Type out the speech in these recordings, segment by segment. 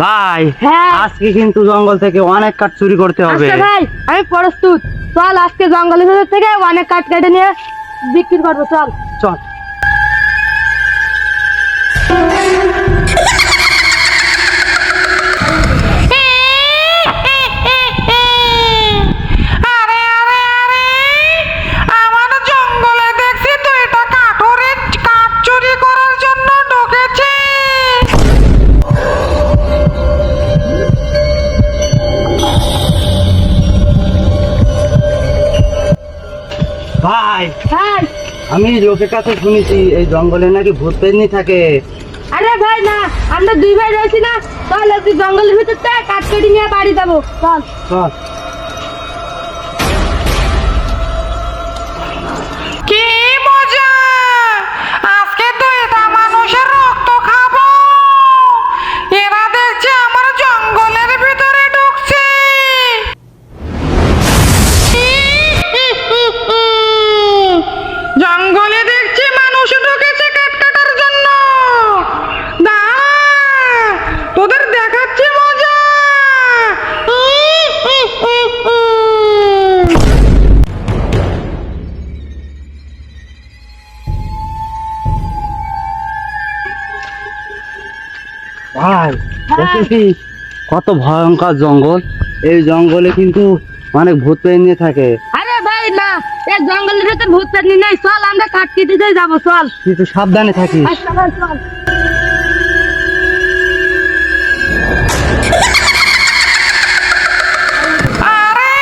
ভাই হ্যাঁ। আজকে কিন্তু জঙ্গল থেকে অনেক কাঠ চুরি করতে হবে। আচ্ছা ভাই, আমি প্রস্তুত। চল আজকে জঙ্গলের ভেতর থেকে অনেক কাঠ কেটে নিয়ে বিক্রি করবো। চল চল। আমার জঙ্গলে দেখছি দুইটা কাঠুরে কাঠ চুরি করার জন্য ঢুকেছে। ভাই ভাই। আমি লোকের কাছে শুনেছি এই জঙ্গলে নাকি ভূত পেতনি থাকে। আরে ভাই না, আমরা দুই ভাই রয়েছি না, চল আজকে জঙ্গলের ভিতর থেকে কাঠ কেটে নিয়ে বাড়ি যাবো। চল চল। কি মজা, আজকে দুইটা মানুষের রক্ত খাবো। এরা দেখছে আমার জঙ্গলের ভিতরে ঢুকছে। জঙ্গলে দেখছি মানুষ ঢুকেছে কাঠ কাটার জন্য। দাঁড়া, তোদের দেখাচ্ছি মজা। ভাই দেখেছি কত ভয়ঙ্কর জঙ্গল। এই জঙ্গলে কিন্তু অনেক ভূত পেতনি থাকে। আরে ভাই না, এই জঙ্গলের ভিতর ভূত পেতনি নেই। চল আমরা কাঠ কেটে যাবো। চল কিন্তু সাবধানে থাকিস। আচ্ছা ভাই, চল। আরে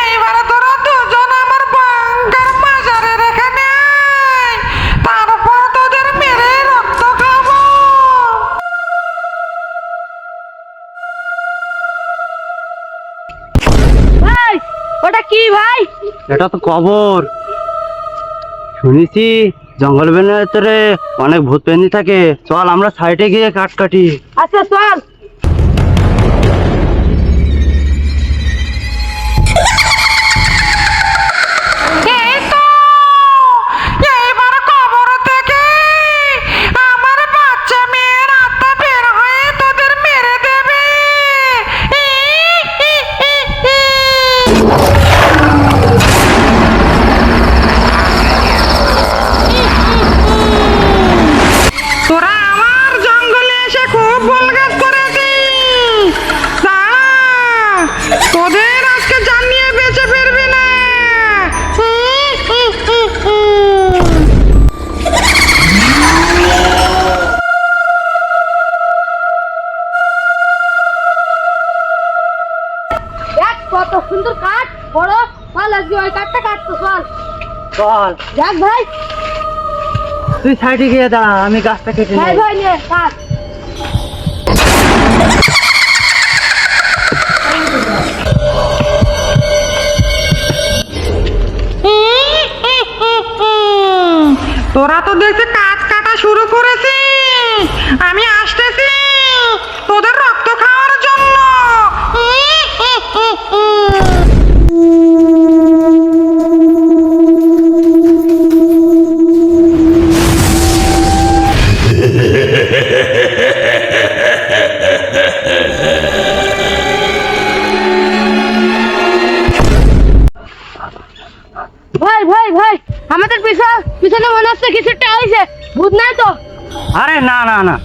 এইবারে তোরা দুজন আমার ভয়ঙ্কর মাজারের এখানে আয়। তারপর তোদের মেরে রক্ত খাবো। ভাই ওটা কি ভাই? এটা তো কবর। শুনেছি জঙ্গলের ভেতরে অনেক ভূত পেতনি থাকে। চল আমরা সাইডে গিয়ে কাঠ কাটি। আচ্ছা চল। এই তো, এইবার কবর থেকে আমার বাচ্চা মেয়ের আত্মা বের হয়ে তোদের মেরে দেবে। তোরা আমার জঙ্গলে এসে খুব ভুল কাজ করেছিস। দাঁড়া, তোদের আজকে জানিয়ে বেঁচে ফিরবি না। দেখ কত সুন্দর কাঠ, বড়। চল আজকে ওই কাঠটা কাটতো। চল চল দেখ ভাই। তুই সাইডে গিয়ে দাঁড়া, আমি গাছটা কেটে ভাই নেই। ভাই নে কাঠ। তোরা তো দেখছি কাঠ কাটা শুরু করেছিস। আমি আসতেছি তোদের রক্ত খাওয়ার জন্য। ভাই ভাই ভাই, আমাদের পিছনে মনে হচ্ছে কিছু একটা হয়েছে। ভূত নাই তো? আরে না না না,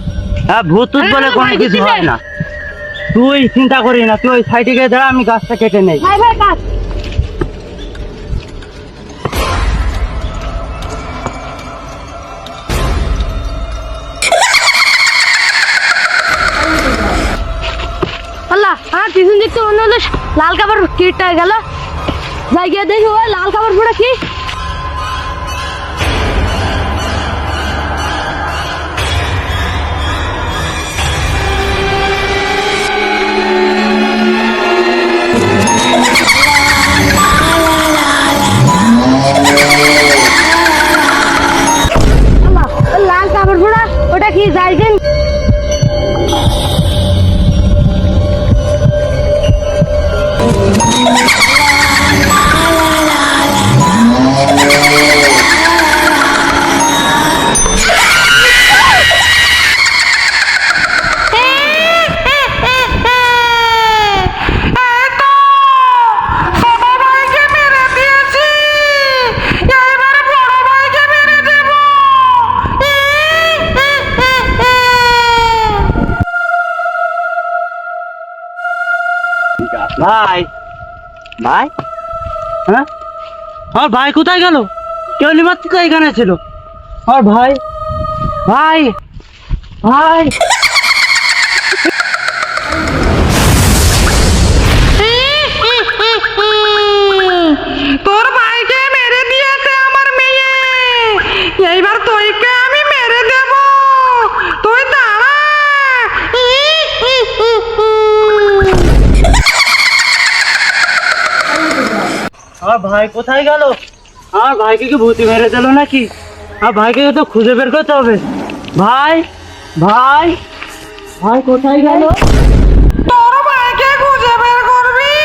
ভূত টুত আরে বলে না, কোনো ভাই, কিছু কিছু হয় নেই। না। তুই চিন্তা করি না, তুই ওই সাইডে গিয়ে দাঁড়া, আমি গাছটা কেটে নেই। ভাই ভাই কাঠ। আল্লাহ, আমার পিছন দিকটা মনে হলো লাল কাপড় কেটে গেল। যাই গিয়ে দেখি ওই লাল কাপড় পরে কি। আল্লাহ, ওই লাল কাপড় পরা ওটা কি যাই দিন। ভাই ভাই, হ্যাঁ আমার ভাই কোথায় গেল? কেউ মাত্র তো এখানে ছিল। আমার ভাই ভাই ভাই তোর ভাইকে মেরে দিয়েছে আমার মেয়ে, এইবার তোকে আমি মেরে দেব, তুই দাঁড়া। আমার ভাই কোথায় গেল? আমার ভাইকে কি ভূতি মেরে দিল নাকি? আমার ভাইকে তো খুঁজে বের করতে হবে। ভাই ভাই ভাই কোথায় গেল? তোর ভাইকে খুঁজে বের করবি,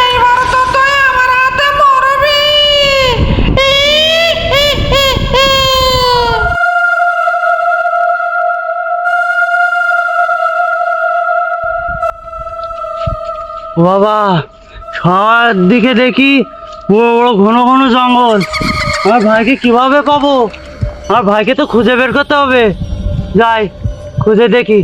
এইবার তো তুই আমার হাতে মরবি। ও বাবা, সবার দিকে দেখি বড় বড় ঘন ঘন জঙ্গল। আমার ভাইকে কিভাবে পাবো? আমার ভাইকে তো খুঁজে বের করতে হবে। যাই খুঁজে দেখি।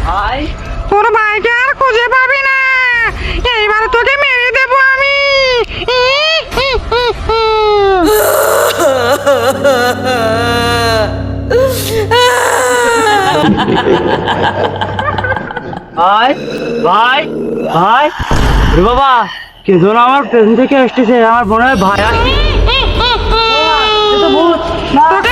ভাই তোর ভাইকে আর খুঁজে পাবি না, এইবার তোকে মেরে দেব আমি। ভাই ভাই ভাই, রে বাবা, কে যেন আমার পেছন থেকে এসেছে। আমার মনে হয় ভাই আসছে। এ তো ভূত। না, তোকে